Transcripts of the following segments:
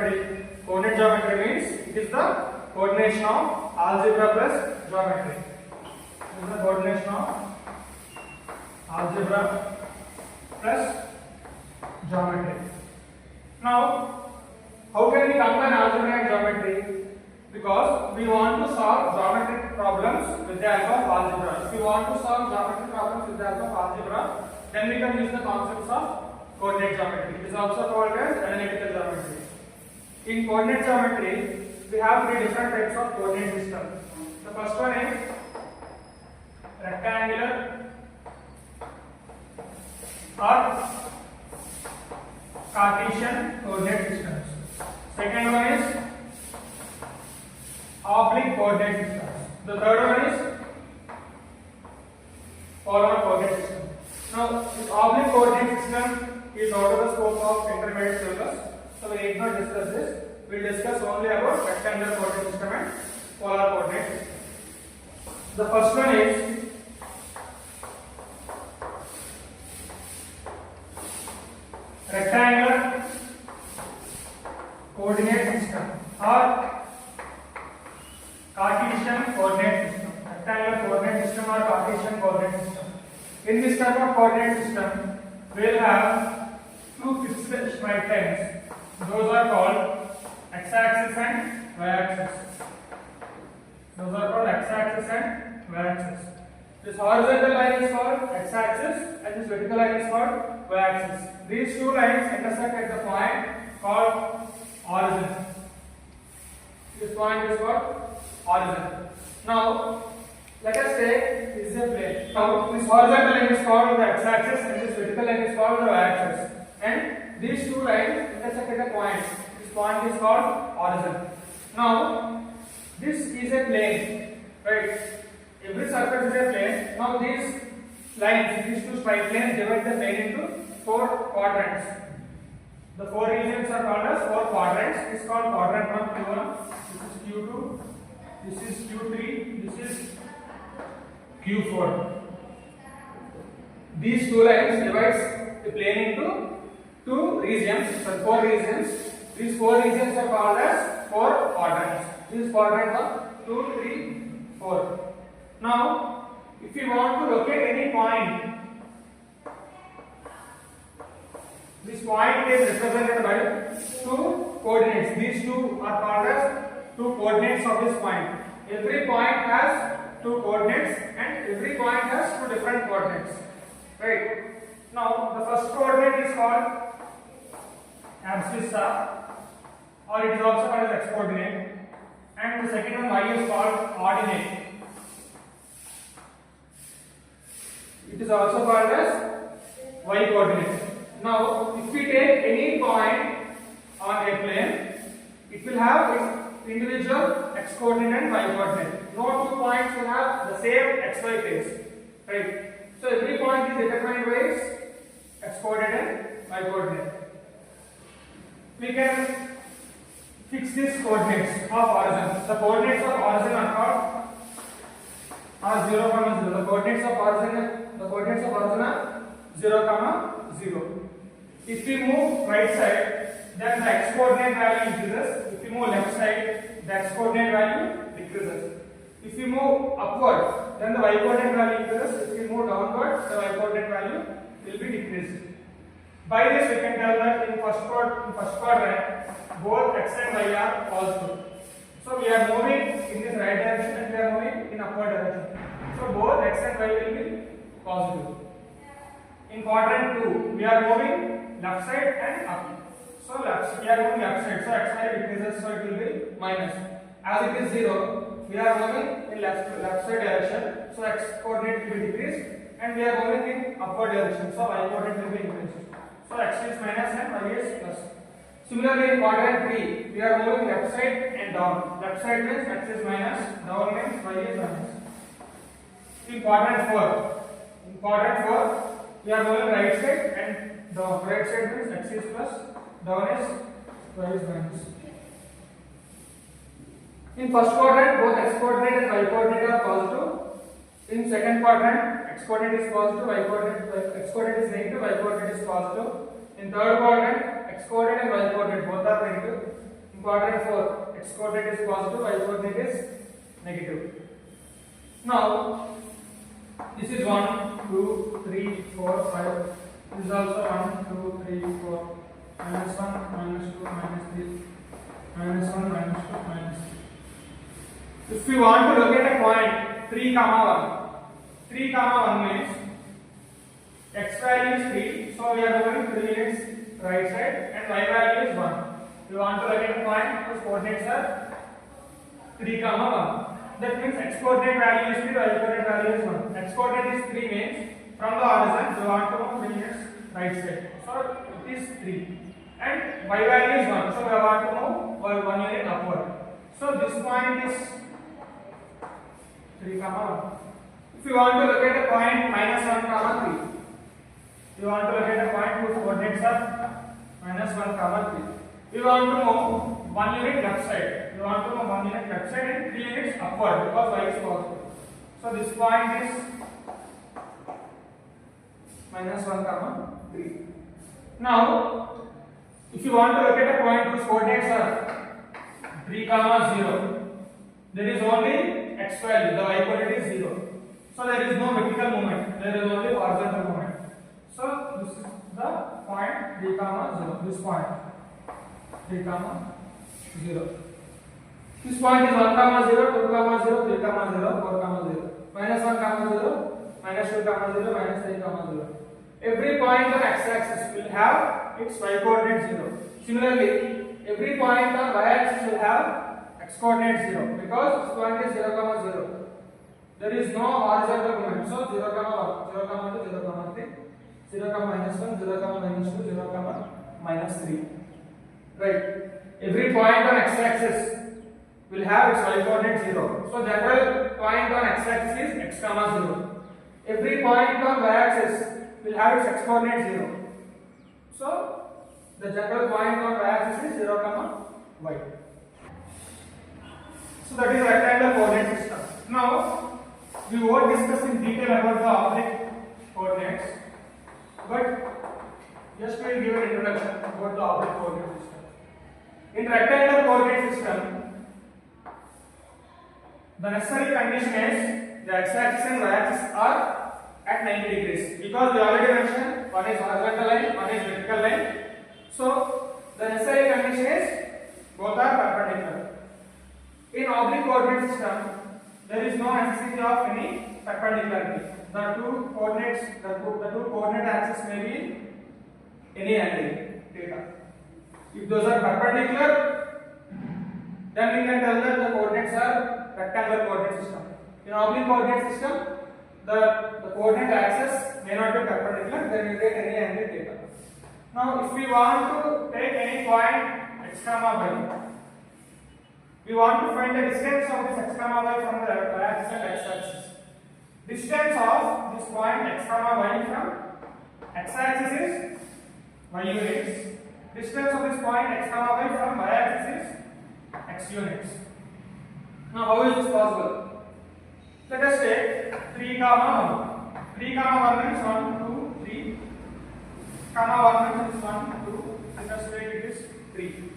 already. Coordinate geometry means it is the coordination of algebra plus geometry. It is the coordination of algebra plus geometry. Now, how can we combine algebra and geometry? Because we want to solve geometric problems with the help of algebra. If we want to solve geometric problems with the help of algebra, then we can use the concepts of coordinate geometry. It is also called as analytical geometry. In coordinate geometry, we have three different types of coordinate systems. The first one is rectangular or Cartesian coordinate systems. Second one is oblique coordinate systems. The third one is polar coordinate system. Now, this oblique coordinate system is out of the scope of intermediate syllabus, so we need not discuss this. We will discuss only about rectangular coordinate system and polar coordinate system. The first one is rectangular coordinate system or Cartesian coordinate system. Rectangular coordinate system or Cartesian coordinate system. In this type of coordinate system, we will have two fixed straight lines. Those are called x-axis and y-axis. Those are called x-axis and y-axis. This horizontal line is called x-axis and this vertical line is called y-axis. These two lines intersect at the point called origin. This point is called origin. Now, let us say this is a plane. Now, this horizontal line is called the x-axis and this vertical line is called the y-axis. And these two lines intersect at a point. This point is called origin. Now, this is a plane, right? Every surface is a plane. Now, these lines, these two straight lines divide the plane into four quadrants. The four regions are called as four quadrants. This is called quadrant 1, Q1. This is Q2. This is Q3. This is Q4. These two lines divides the plane into two regions, so four regions. These four regions are called as four quadrants. This quadrant 1, 2, 3, 4. Now, if you want to locate any point, this point is represented by two coordinates. These two are called as two coordinates of this point. Every point has two coordinates and every point has two different coordinates. Right? Now, the first coordinate is called abscissa, or it is also called as x-coordinate, and the second one y is called ordinate. It is also called as y coordinate. Now, if we take any point on a plane, it will have its individual x coordinate and y coordinate. No two points will have the same xy phase, right? So every point is determined by its x coordinate and y coordinate. We can fix these coordinates of origin. The coordinates of origin are called are 0, 0. The coordinates of origin are 0, 0. If we move right side, then the x coordinate value increases. If we move left side, the x coordinate value decreases. If we move upward, then the y coordinate value increases. If we move downward, the y coordinate value will be decreased. By this, we can tell that in first quadrant, both x and y are positive. So we are moving in this right direction and we are moving in upward direction. So both x and y will be positive. In quadrant 2, we are moving left side and up. So we are moving left side. So x decreases, so it will be minus. As it is 0, we are moving in left side direction. So x coordinate will be decreased, and we are moving in upward direction. So y coordinate will be increased. So x is minus and y is plus. Similarly, in quadrant 3, we are moving left side and down. Left side means x is minus, down means y is minus. In quadrant 4, we are moving right side and down. Right side means x is plus, down is y is minus. In first quadrant, both x coordinate and y coordinate are positive. In second quadrant, x coordinate is positive, x coordinate is negative, y coordinate is positive. In third quadrant, x coordinate and y coordinate both are negative. quadrant 4, x coordinate is positive, y coordinate is negative. Now, this is 1, 2, 3, 4, 5. This is also 1, 2, 3, 4. Minus 1, minus 2, minus 3. Minus 1, minus 2, minus 3. If we want to locate a point 3, 1. 3, 1 means x value is 3. So we are going 3 units right side and y value is 1. We want to locate a point whose coordinates are 3, 1. That means x coordinate value is 3, y coordinate value is 1. X coordinate is 3 means from the horizon we want to move 3 units right side. So it is 3. And y value is 1. So we want to move 1 unit upward. So this point is 3, 1. If you want to locate a point minus 1, 3. We want to locate a point whose coordinates are minus 1, 3. We want to move 1 unit left side. We want to move 1 unit left side and 3 units upward because y is positive. So this point is minus 1, 3. Now, if you want to locate a point whose coordinates are 3, 0, there is only x value, the y coordinate is 0. So there is no vertical movement, there is only horizontal movement. So this is the point 3, 0, this point 3, 0. This point is 1, 0, 2, 0, 3, 0, 4, 0. Minus 1, 0, minus 2, 0, minus 3, 0. Every point on x-axis will have its y coordinate 0. Similarly, every point on y-axis will have x coordinate 0 because this point is 0, 0. There is no horizontal movement. So 0, 1, 0, 2, 0, 3, 0, minus 1, 0, minus 2, 0, minus 3. Right. Every point on x-axis will have its y coordinate 0. So general point on x-axis is x, 0. Every point on y-axis will have its x coordinate 0. So the general point on y-axis is 0, y. So that is rectangular coordinate system. Now we won't discuss in detail about the oblique coordinates, but just we will give an introduction about the oblique coordinate system. In rectangular coordinate system, the necessary condition is the x-axis and y-axis are at 90 degrees because we already mentioned one is horizontal line, one is vertical line. So the necessary condition is both are perpendicular. In oblique coordinate system, there is no necessity of any perpendicularity. The two coordinate axes may be any angle theta. If those are perpendicular, then we can tell that the coordinates are rectangular coordinate system. In oblique coordinate system, the coordinate axis may not be perpendicular, then you get any angle theta. Now, if we want to take any point x, y, we want to find the distance of this x, y from the y-axis and x-axis. Distance of this point x, y from x-axis is y units. Distance of this point x, y from y-axis is x units. Now, how is this possible? Let us take 3, 1. 3, 1 means 1, 2, 3. 1 means 1, 2. Let us take it is 3.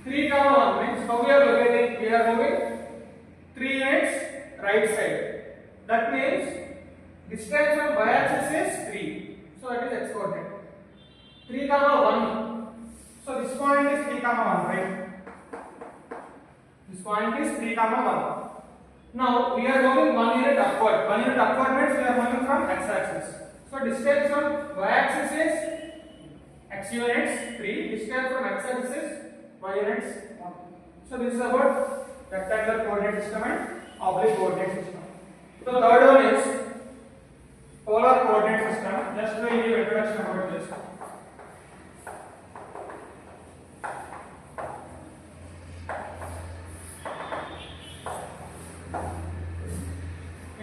3, 1 means how we are locating? We are moving 3 units right side. That means distance from y-axis is 3. So that is x coordinate. 3, 1. So this point is 3, 1, right? This point is 3, 1. Now we are moving 1 unit upward. 1 unit upward means we are moving from x-axis. So distance from y-axis is x units 3. Distance from x-axis is y units 1. So this is about rectangular coordinate system and oblique coordinate system. So third one is polar coordinate system. Just to give introduction about this.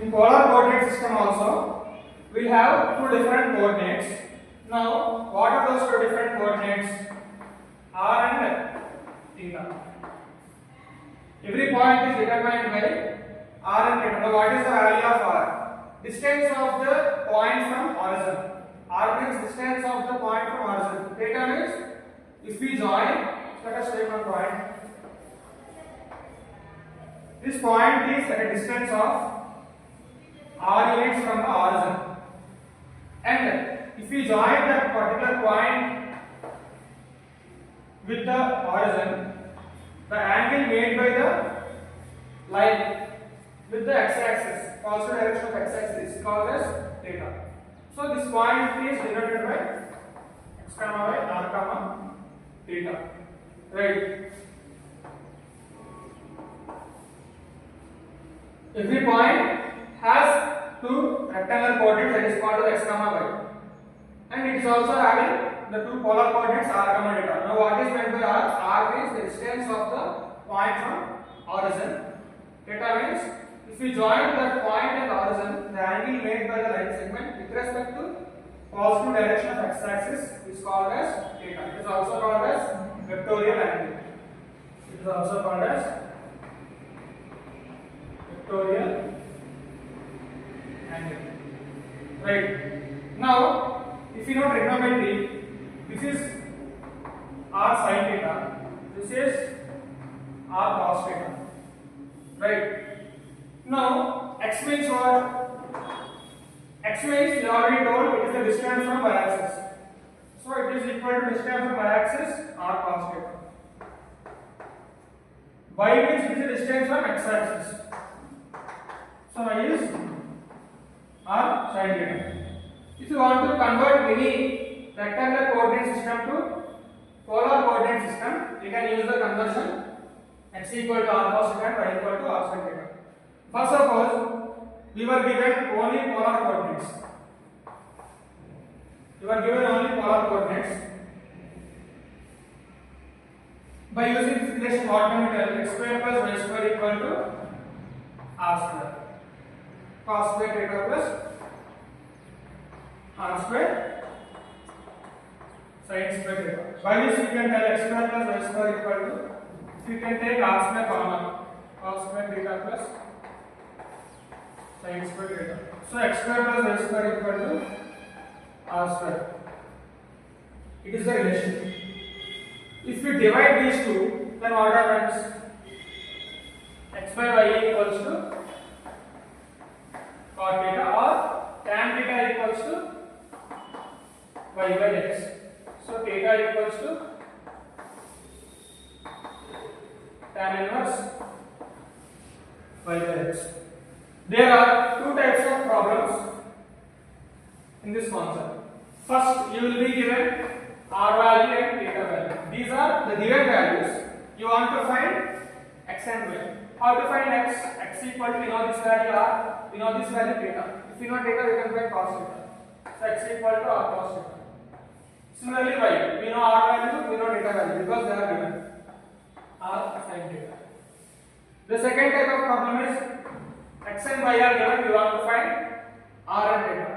In polar coordinate system also, we have two different coordinates. Now, what are those two different coordinates? R and theta. Every point is determined by R and theta. Now, what is the value of R? Distance of the point from origin. R means distance of the point from origin. Theta means if we join Let us take one point. This point is at a distance of r units from the origin, and if we join that particular point with the origin, the angle made by the line with the x-axis, positive direction of x-axis, is called as theta. So this point is denoted by x comma y r comma theta, right? Every point has two rectangular coordinates, that is called as x comma y, and it is also having the two polar coordinates r comma theta. Now what is meant by r? R is the distance of the point from origin. Theta means if we join that point and origin, the angle made by the line segment with respect to positive direction of x-axis is called as theta. It is also called as vectorial angle. It is also called as vectorial angle. Right. Now, if you know trigonometry, this is r sin theta, this is r cos theta. Right. Now, x means what? X means we already told it is the distance from y-axis. So it is equal to distance from y-axis r cos theta. Y means it is the distance from x-axis. So y is r sin theta. If you want to convert any rectangular coordinate system to polar coordinate system, you can use the conversion x equal to r cos theta and y equal to r sin theta. First suppose we were given only polar coordinates. We were given only polar coordinates. By using this relation, what can we tell? X square plus y square equal to r square. Cos square theta plus r square sin square theta. By this we can tell x square plus y square equal to, if you can take r square common, cos square theta plus sin square theta. So x square plus y square equal to r square. It is the relation. If we divide these two, then what happens? X by y equals to cot theta, or tan theta equals to y by x. So theta equals to tan inverse y by x. There are two types of problems in this concept. First, you will be given r value and theta value. These are the given values. You want to find x and y. How to find x? X equal to, we know this value r, we know this value theta. If you know theta, you can find cos theta. So x equal to r cos theta. Similarly, y, we know r value, we know theta value because they are given. R sin theta. The second type of problem is x and y are given, we want to find r and theta.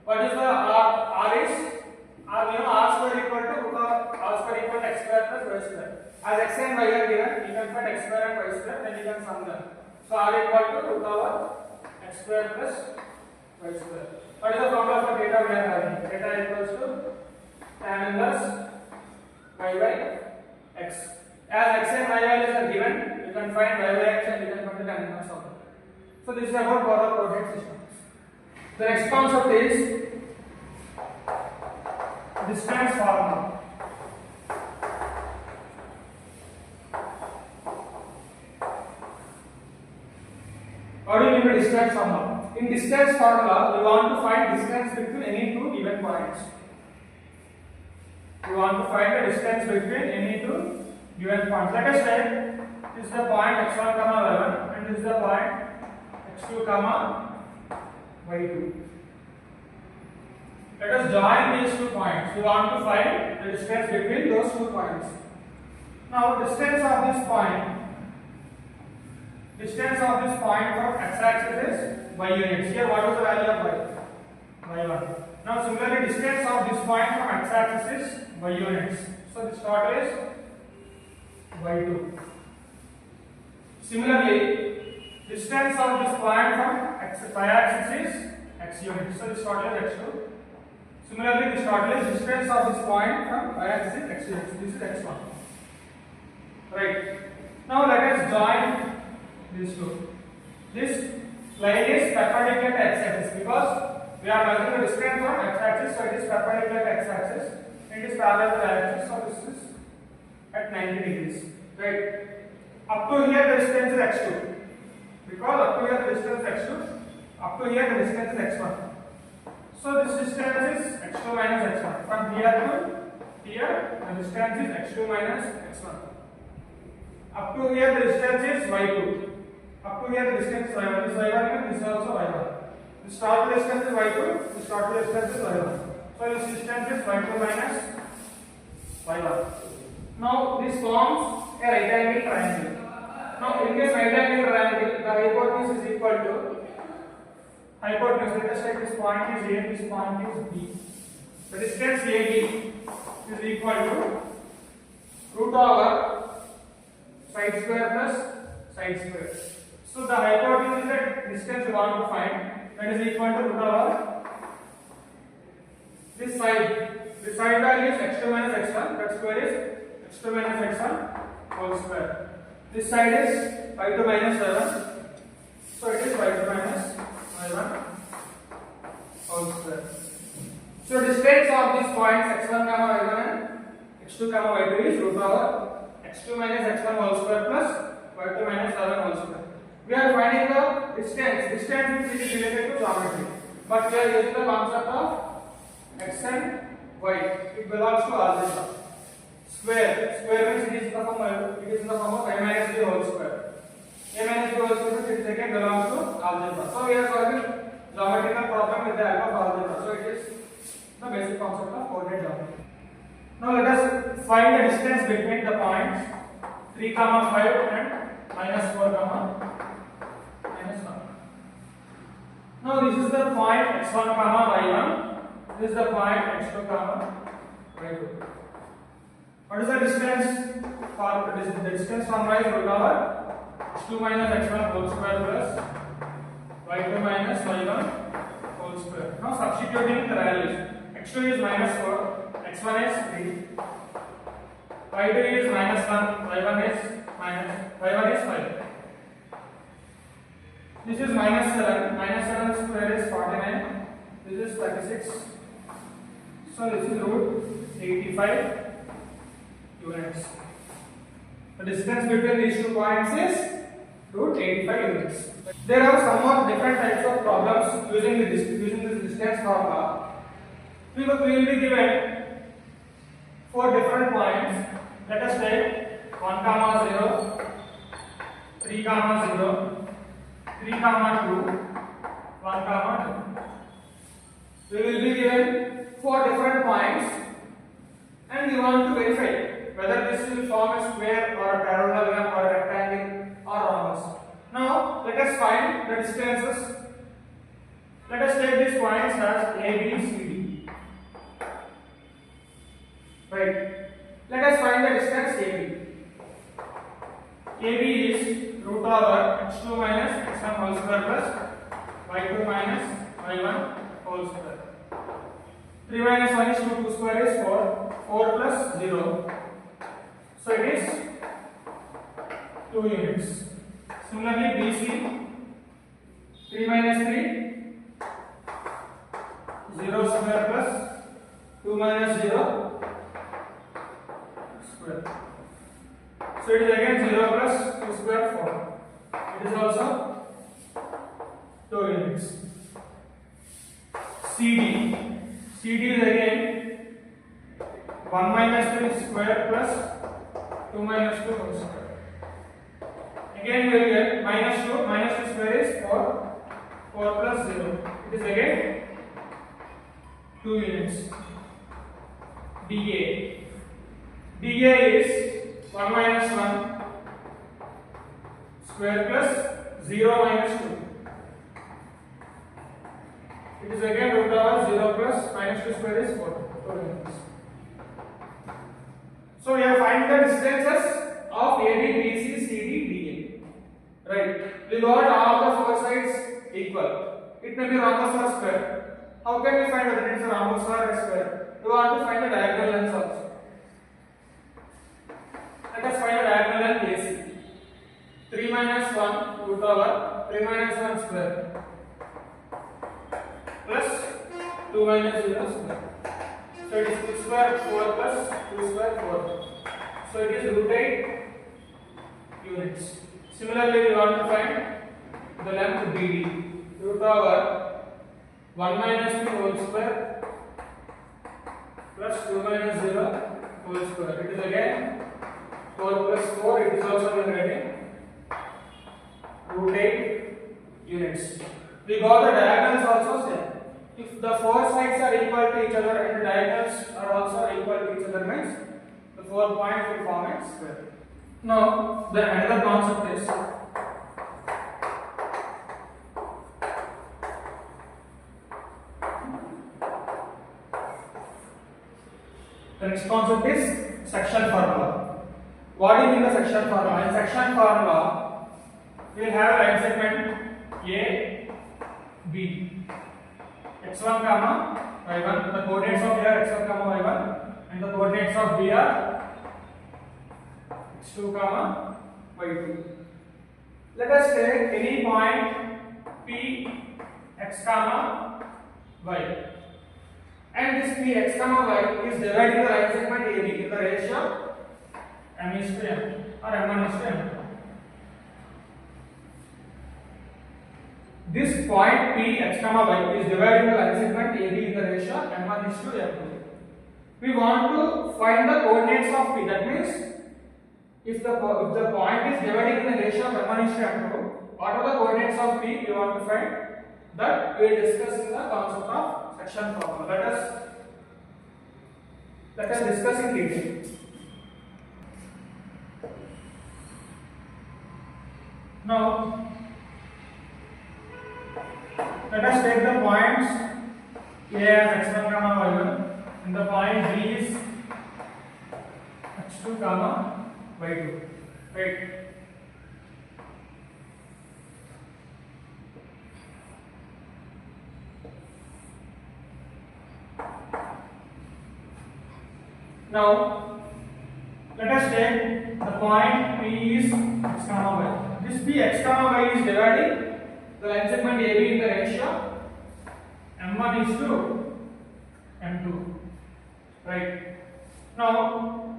What is the r? R is, we know r square equal to r square equal to x square plus y square. As x and y are given, you can find x square and y square, then you can sum them. So r equal to root over x square plus y square. What is the formula for theta we are having? Theta equals to tan inverse y by x. As x and y values are given, you can find y by x and you can find the tan inverse of it. So this is about polar coordinate systems. The next concept is distance formula. What do you mean by distance formula? In distance formula, we want to find distance between any two given points. We want to find the distance between any two given points. Let us say this is the point x1 comma y1 and this is the point x2 comma y2. Let us join these 2 points. We want to find the distance between those 2 points. Now, distance of this point from x-axis is y units. Here, what is the value of y? y1. Now, similarly, distance of this point from x-axis is y units. So, this total is y2. Similarly, distance of this point from y-axis is x units. So, this total is x2. Similarly, this total is distance of this point from y-axis is x units. This is x1. Right. Now let us join these two. This line is perpendicular to x-axis because we are measuring the distance from x-axis, so it is perpendicular to x-axis. It is parallel to y-axis, so this is at 90 degrees. Right. Up to here the distance is x2. Because up to here the distance is x2. Up to here the distance is x1. So this distance is x2 minus x1. From here to here the distance is x2 minus x1. Up to here the distance is y2. Up to here the distance is y1. This y1 and this is also y1. This total distance is y2. This total distance is y1. So this distance is y2 minus y1. Now this forms a right angle triangle. Now in this right angle triangle, the hypotenuse is equal to hypotenuse. Let us take this point is A, this point is B. The distance AB is equal to root over side square plus side square. So the hypotenuse is the distance we want to find. That is equal to root over this side. The side value is x2 minus x1. That square is x2 minus x1 whole square. This side is y2 minus y1. So it is y2 minus y1 whole square. So distance of these points x1 comma y1 and x2 comma y2 is root over x2 minus x1 whole square plus y2 minus y1 whole square. We are finding the distance. Distance is related to geometry, but we are using the concept of x and y. It belongs to algebra. Square means it is in the form of a minus b whole square. A minus b whole square, it is again belongs to algebra. So we are solving geometrical problem with the help of algebra. So it is the basic concept of coordinate geometry. Now let us find the distance between the points 3, 5 and minus 4, minus 1. Now this is the point x1, y1. This is the point x2, y2. What is the distance for the distance from y is root over x2 minus x1 whole square plus y2 minus y1 whole square. Now substituting the values. x2 is minus 4, x1 is 3, y2 is minus 1, y1 is 5. This is minus 7, minus 7 square is 49, this is 36. So this is root 85 units. The distance between these 2 points is root 85 units. There are some more different types of problems using this distance formula. We will be given 4 different points. Let us take 1, 0, 3, 0, 3, 2, 1, 2. We will be given 4 different points and we want to verify whether this will form a square or a parallelogram or a rectangle or rhombus. Now let us find the distances. Let us take these points as A, B, C, D. Right. Let us find the distance AB. AB is root over x2 minus x1 whole square plus y2 minus y1 whole square. 3 minus 1 is 2, 2 square is 4, 4 plus 0. So it is 2 units. Similarly BC, 3 minus 3, 0 square plus 2 minus 0 square. So it is again 0 plus 2 square 4. It is also 2 units. CD is again 1 minus 3 square plus 2 minus 2 whole square. Again we will get minus 2 square is 4, 4 plus 0. It is again 2 units. DA is 1 minus 1 square plus 0 minus 2. It is again root over 0 plus minus 2 square is 4 units. So we have find the distances of AB, BC, CD, DA. Right. We got all the 4 sides equal. It may be rhombus or square. How can we find whether it is a rhombus or a square? We want to find the diagonal lengths also. Let us find the diagonal 3 minus 1 root over 3 minus 1 square plus 2 minus 0 square. So it is 6 square 4 plus 2 square 4. So it is root 8 units. Similarly, we want to find the length BD. Root over 1 minus 2 whole square plus 2 minus 0 whole square. It is again 4 plus 4. It is also we are getting root 8 units. We got the diagonals also same. If the four sides are equal to each other and the diagonals are also equal to each other, means the 4 points will form a square. Now, the another concept is the next concept is section formula. What do you mean the section formula? In section formula, we will have line segment A, B. x1 comma y1, the coordinates of A are x1 comma y1 and the coordinates of B are x2 comma y2. Let us take any point P x comma y, and this P x comma y is dividing the line segment AB in the ratio m is to m or m1 is to m2. This point P x comma y is dividing the line segment AB in the ratio m1 is to m2. We want to find the coordinates of P. That means if the point is dividing in the ratio of m1 is to m2, what are the coordinates of P we want to find? That we will discuss in the concept of section formula. Let us discuss in detail. Now, let us take the points A as x1 comma y1 and the point B is x2 comma y2. Right. Now, let us take the point P is x comma y. This P x comma y is dividing the line segment AB in the ratio m1 is to m2. Right. Now,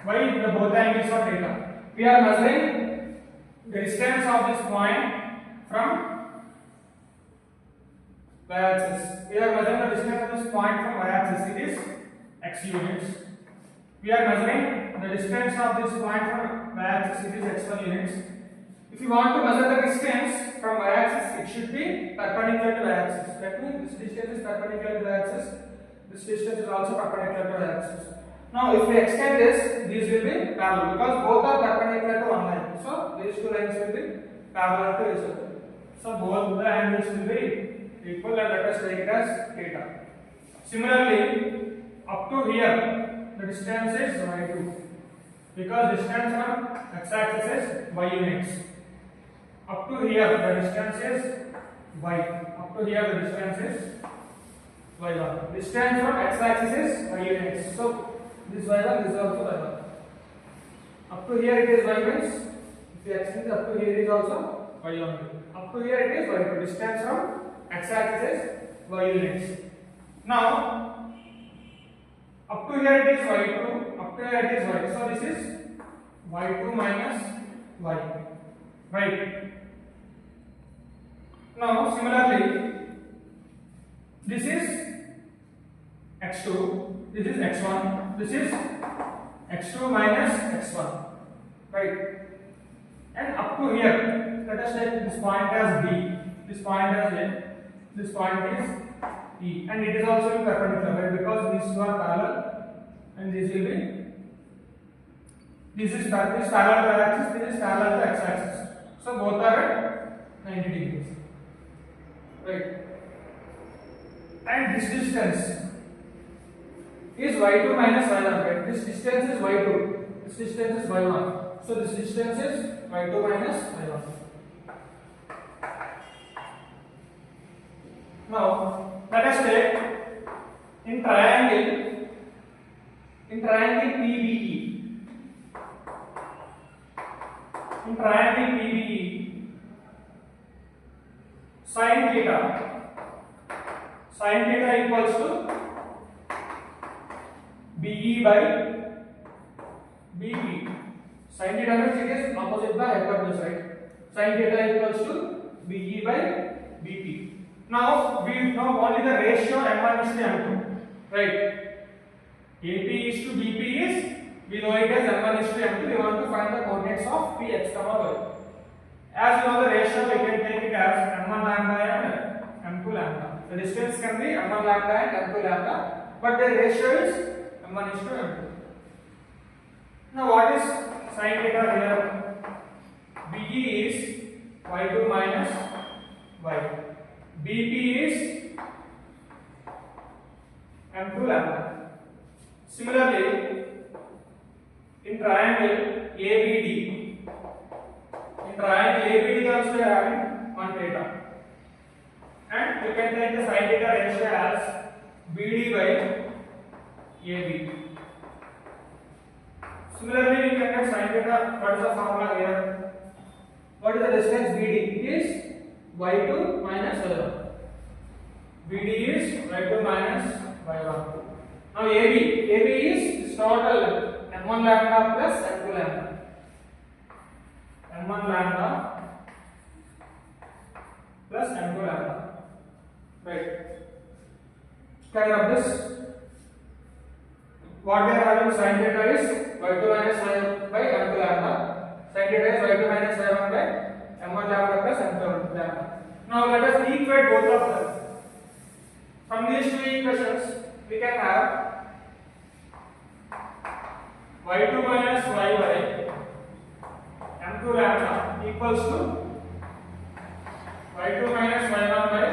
why the both angles are theta? We are measuring the distance of this point from y-axis. We are measuring the distance of this point from y-axis. It is x units. We are measuring the distance of this point from y-axis. It is x1 units. If you want to measure the distance from y-axis, it should be perpendicular to y-axis. That means this distance is perpendicular to y-axis. This distance is also perpendicular to y-axis. Now, if we extend this, these will be parallel because both are perpendicular to one line. So, these two lines will be parallel to each other. So, both the angles will be equal and let us take it as theta. Similarly, up to here, the distance is y2 because distance from x-axis is y units. Up to here, the distance is y. Up to here, the distance is y1. Distance from x-axis is y units. So, this y1, this is also y1. Up to here, it is y units. If you extend up to here, it is also y1. Up to here, it is y2. Distance from x-axis is y units. Now, up to here, it is y2. Up to here, it is y. So, this is y2 minus y. Right. Now, similarly, this is x2, this is x1, this is x2 minus x1, right? And up to here, let us take this point as B, this point as A, this point is E, and it is also perpendicular, right? Because these two are parallel, and this will be, this is parallel to y-axis, this is parallel to x-axis. So both are at 90 degrees, right? And this distance is y2 minus y1, right? This distance is y2, this distance is y1. So this distance is y2 minus y1. Now let us take in triangle PBE. In triangle PBE, sin theta equals to BE by BP. Sin theta means it is opposite by hypotenuse, right? Sin theta equals to BE by BP. Now we know only the ratio M1 is to M2, right? AP is to BP is, we know it as M1 is to M2. We want to find the coordinates of P x comma y. As we know the ratio, we can take it as M1 lambda and M2 lambda. The distance can be M1 lambda and M2 lambda, but the ratio is M1 is to M2. Now what is sin theta here? BE is y2 minus y. BP is M2 lambda. Similarly, in triangle ABD, also we are having 1 theta, and we can take the sin theta ratio as BD by AB. Similarly, we can get sin theta. What is the formula here? What is the distance BD? It is y2 minus y1. BD is y2 minus y1. Now AB is total M1 lambda plus M2 lambda. M1 lambda plus M2 lambda. Right. Kind of this. What we are having sin theta is y2 minus y by M2 lambda. Sin theta is y2 minus y1 by M1 lambda plus M2 lambda. Now let us equate both of them. From these two equations, we can have y2 minus y by M2 lambda equals to y2 minus y1 by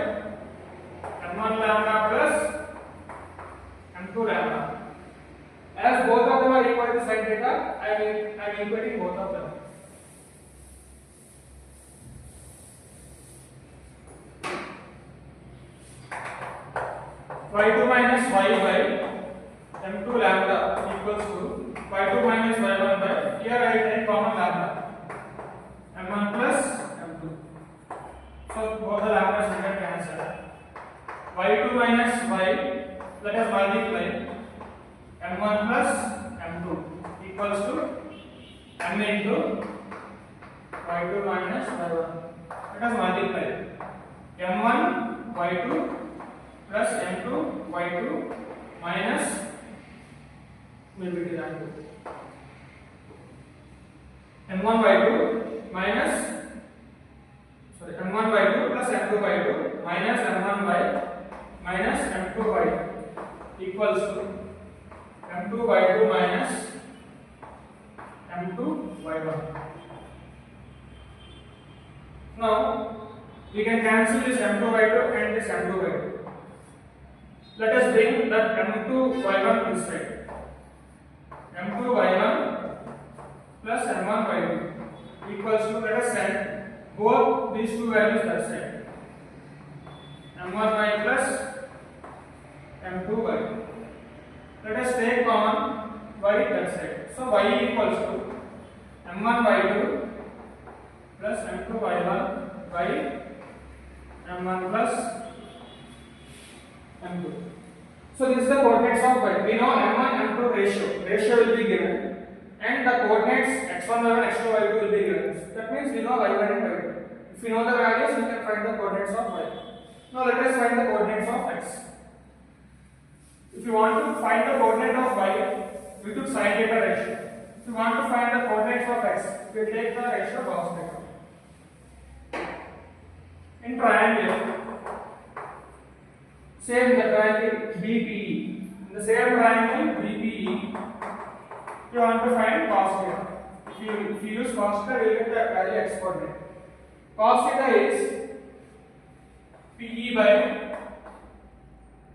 M1 lambda plus M2 lambda. As both of them are equal to sin theta, I am equating both of them. y2 minus y by M2 lambda equals to y2 minus y1 by, here I take common lambda, M1 plus M2. So both the lambdas we can cancel. y2 minus y, let us multiply M1 plus M2 equals to M into y2 minus y1. Let us multiply M1 y2 plus M2 y2 minus, maybe it is M1 y2 minus, sorry, M1 y2 plus M2 y2 minus M1 y minus M2 y2 equals to M2 y2 minus M2 y1. Now we can cancel this M2 y2 and this M2 y2. Let us bring that M2 y1 this side. M2 y1 plus M1 y2 equals to, let us send both these two values that side. M1 y plus M2 y. Let us take common y that side. So y equals to M1 y2 plus M2 y1 by M1 plus M2. So this is the coordinates of y. We know M1 M2 ratio will be given, and the coordinates x1 y1 x2 y2 will be given. That means we know y1 and y2. If we know the values, we can find the coordinates of y. Now let us find the coordinates of x. If you want to find the coordinate of y, we took sin theta ratio. If you want to find the coordinates of x, we take the ratio cos theta. In triangle, same the triangle BPE. In the same triangle BPE, you want to find cos theta. If you use cos theta, we will get the value x coordinate. Cos theta is PE by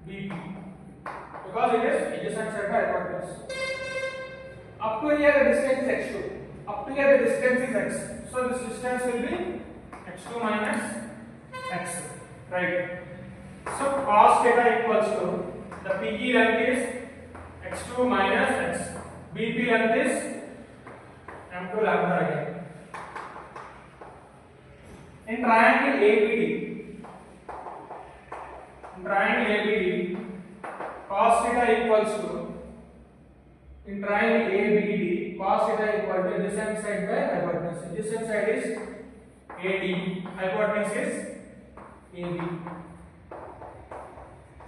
BP because it is adjacent side by hypotenuse. Up to here the distance is x2. Up to here the distance is x. So this distance will be x2 minus x. Right. So cos theta equals to the PE length is x2 minus x. BP length is M2 lambda again. In triangle ABD, cos theta equals to, in triangle ABD, cos theta equal to adjacent side by hypotenuse. Adjacent side is AD, hypotenuse is AB.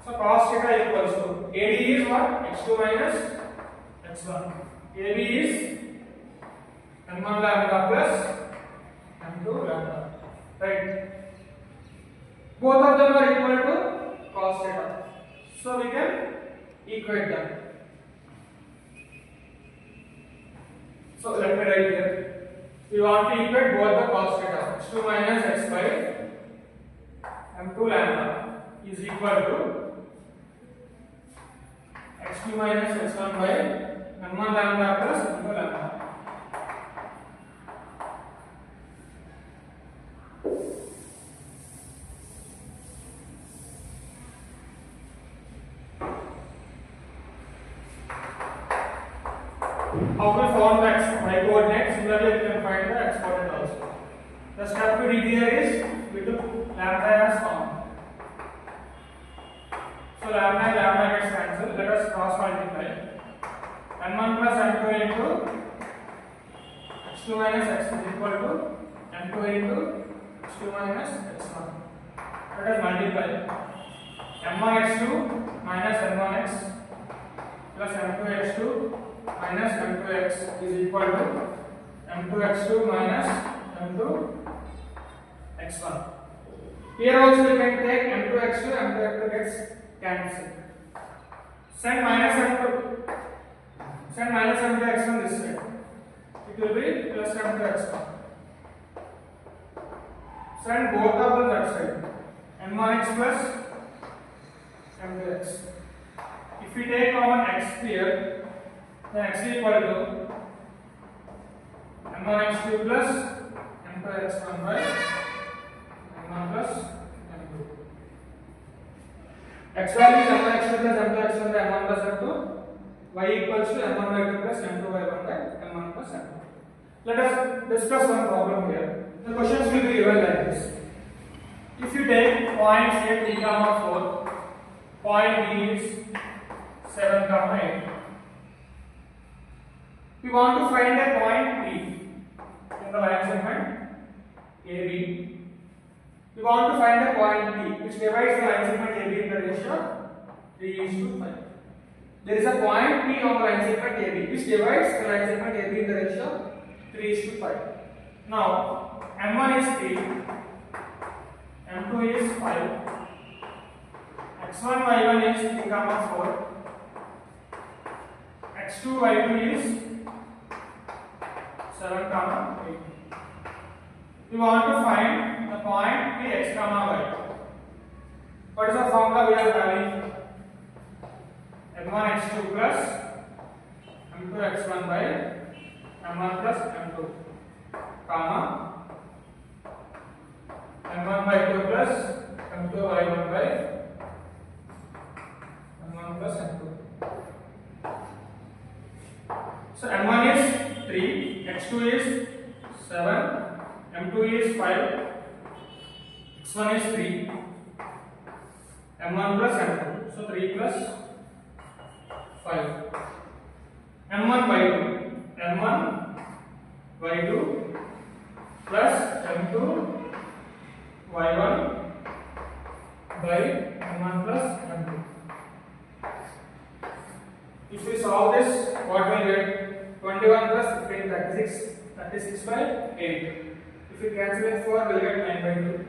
So cos theta equals to, AD is what? X2 minus X1. AB is M1 lambda plus M2 lambda. Right? Both of them are equal to cos theta. So we can equate them. So let me write here. We want to equate both the cos theta. X2 minus X by M2 lambda is equal to X2 minus X1 by M1 lambda plus M2 lambda. How to form the y coordinate? Similarly, we can find the x coordinate also. The step we did here is we took lambda as common. So lambda and lambda gets cancelled. Let us cross multiply. M1 plus M2 into x2 minus x is equal to M2 into x2 minus x1. Let us multiply. M1x2 minus M1x plus M2x2 minus M2x is equal to M2x2 minus M2x1. Here also we can take M2x2, M2x2 gets cancelled. Send minus M2x1 this side. It will be plus M2x1. Send both of them that side. M1x plus M2x. If we take common x here, then x is equal to M1x2 plus M2x1 by M1 plus M2. X value is M1x2 plus M2x1 by M1 plus M2. Y equals to M1 by 2 plus M2 by 1 by M1 plus M2. Let us discuss one problem here. The questions will be given like this. If you take points A, 3, 4, point B is 7, 8. We want to find a point P in the line segment AB. We want to find a point P which divides the line segment AB in the ratio 3:5. There is a point P on the line segment AB which divides the line segment AB in the ratio 3:5. Now M1 is 3, M2 is 5, X1 Y1 is 3, 4, X2 Y2 is 7, 8. We want to find the point P x, y. What is the formula we are having? M1 x2 plus M2 x1 by M1 plus M2, comma M1 by 2 plus M2 y1 by M1 plus M2. So M1 is 3, X2 is 7, M2 is 5, X1 is 3, M1 plus M2. So 3 plus 5. M1 by 2, M1 by 2 plus M2 y1 by M1 plus M2. If we solve this, what will we get? 21 plus 15, 36. 36 by 8. If we cancel it 4, we will get 9 by 2.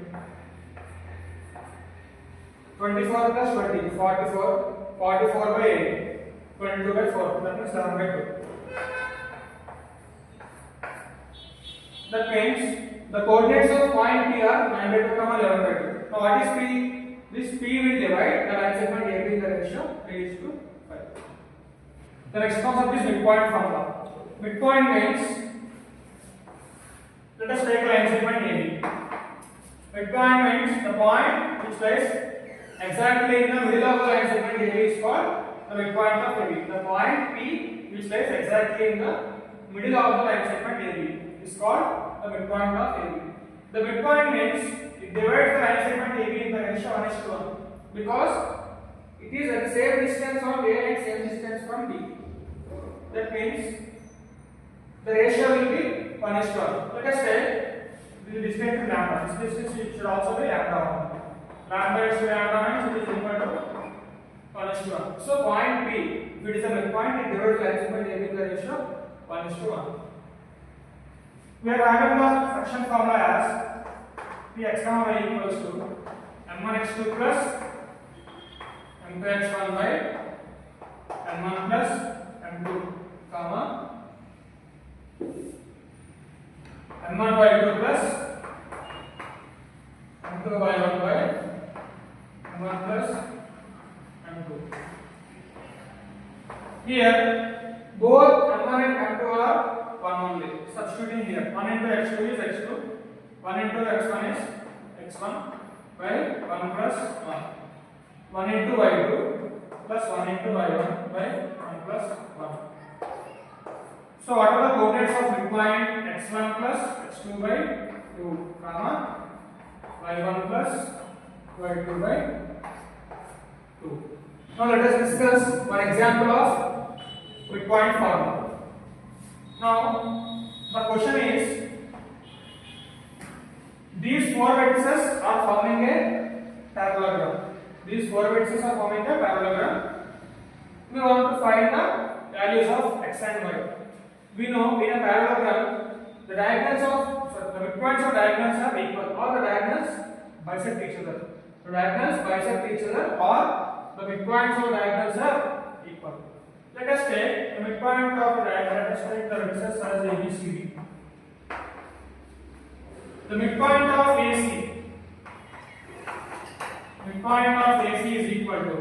24 plus 20, 44. 44 by 8. 22 by 4. That means 7 by 2. That means the coordinates of point P are 9 by 2, 11 by 2. Now what is P? This P will divide the line segment AB in the ratio 3:5. The next concept is midpoint formula. Midpoint means, let us take line segment AB. Midpoint means the point which lies exactly in the middle of the line segment AB is called the midpoint of AB. The point P which lies exactly in the middle of the line segment AB is called the midpoint of AB. The midpoint means it divides the line segment AB in the ratio 1:1 because it is at the same distance from A and same distance from B. That means the ratio will be 1:1. Let us say the distance is lambda. This distance should also be lambda. Lambda is lambda means it is equal to 1:1. So point B, if it is a midpoint, it divides the line segment AB in the ratio 1:1. We are having the fraction formula as Px, y equals to m1 x2 plus m2 x1 by m1 plus m2 comma m1 by 2 plus m2 by 1 by m1 plus m2. Here both m1 and m2 are 1 only. Substituting here, 1 into x2 is x2, 1 into x1 is x1 by 1 plus 1. 1 into y2 plus 1 into y1 by 1 plus 1. So what are the coordinates of midpoint? x1 plus x2 by 2 comma y1 plus y2 by 2. Now let us discuss one example of midpoint formula. Now the question is, these four vertices are forming a parallelogram. These four vertices are forming a parallelogram. We want to find the values of x and y. We know in a parallelogram the diagonals of the midpoints of diagonals are equal, or the diagonals bisect each other. The diagonals bisect each other, or the midpoints of diagonals are equal. Let us take the midpoint of the diagonal. Let us take the vertices as A, B, C, D. The midpoint of AC. Midpoint of AC is equal to,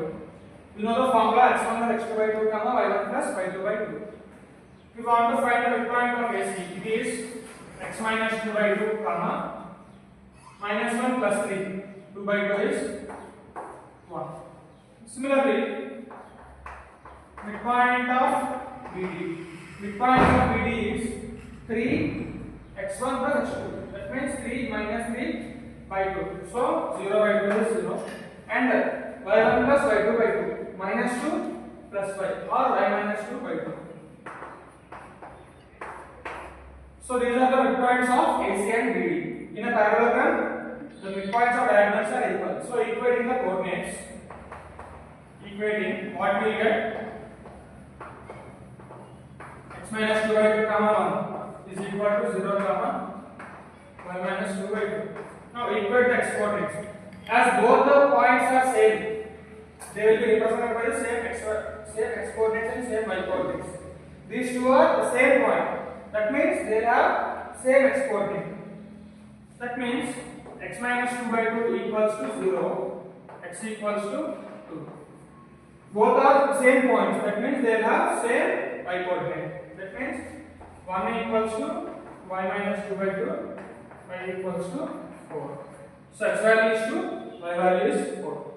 we know the formula x1 plus x2 by 2 comma y1 plus y2 by 2. If we want to find the midpoint of AC, it is x minus 2 by 2 comma minus 1 plus 3. 2 by 2 is 1. Similarly, midpoint of BD. Midpoint of BD is 3 x1 plus x2. That means 3 minus 3 by 2. So 0 by 2 is 0. And y1 plus y2 by 2 minus 2 plus 5, or y minus 2 by 2. So these are the midpoints of AC and BD. In a parallelogram, the midpoints of diagonals are equal. So equating the coordinates, what we will get? X minus 2 by 2 comma 1 is equal to 0 comma y minus 2 by 2. Now equate the x coordinates. As both the points are same, they will be represented by the same x coordinates and same y coordinates. These two are the same point. That means they have same x coordinate. That means x minus 2 by 2 equals to 0, x equals to 2. Both are the same points. That means they have same y coordinate. That means 1 equals to y minus 2 by 2, y equals to 4. So x value is 2, y value is 4.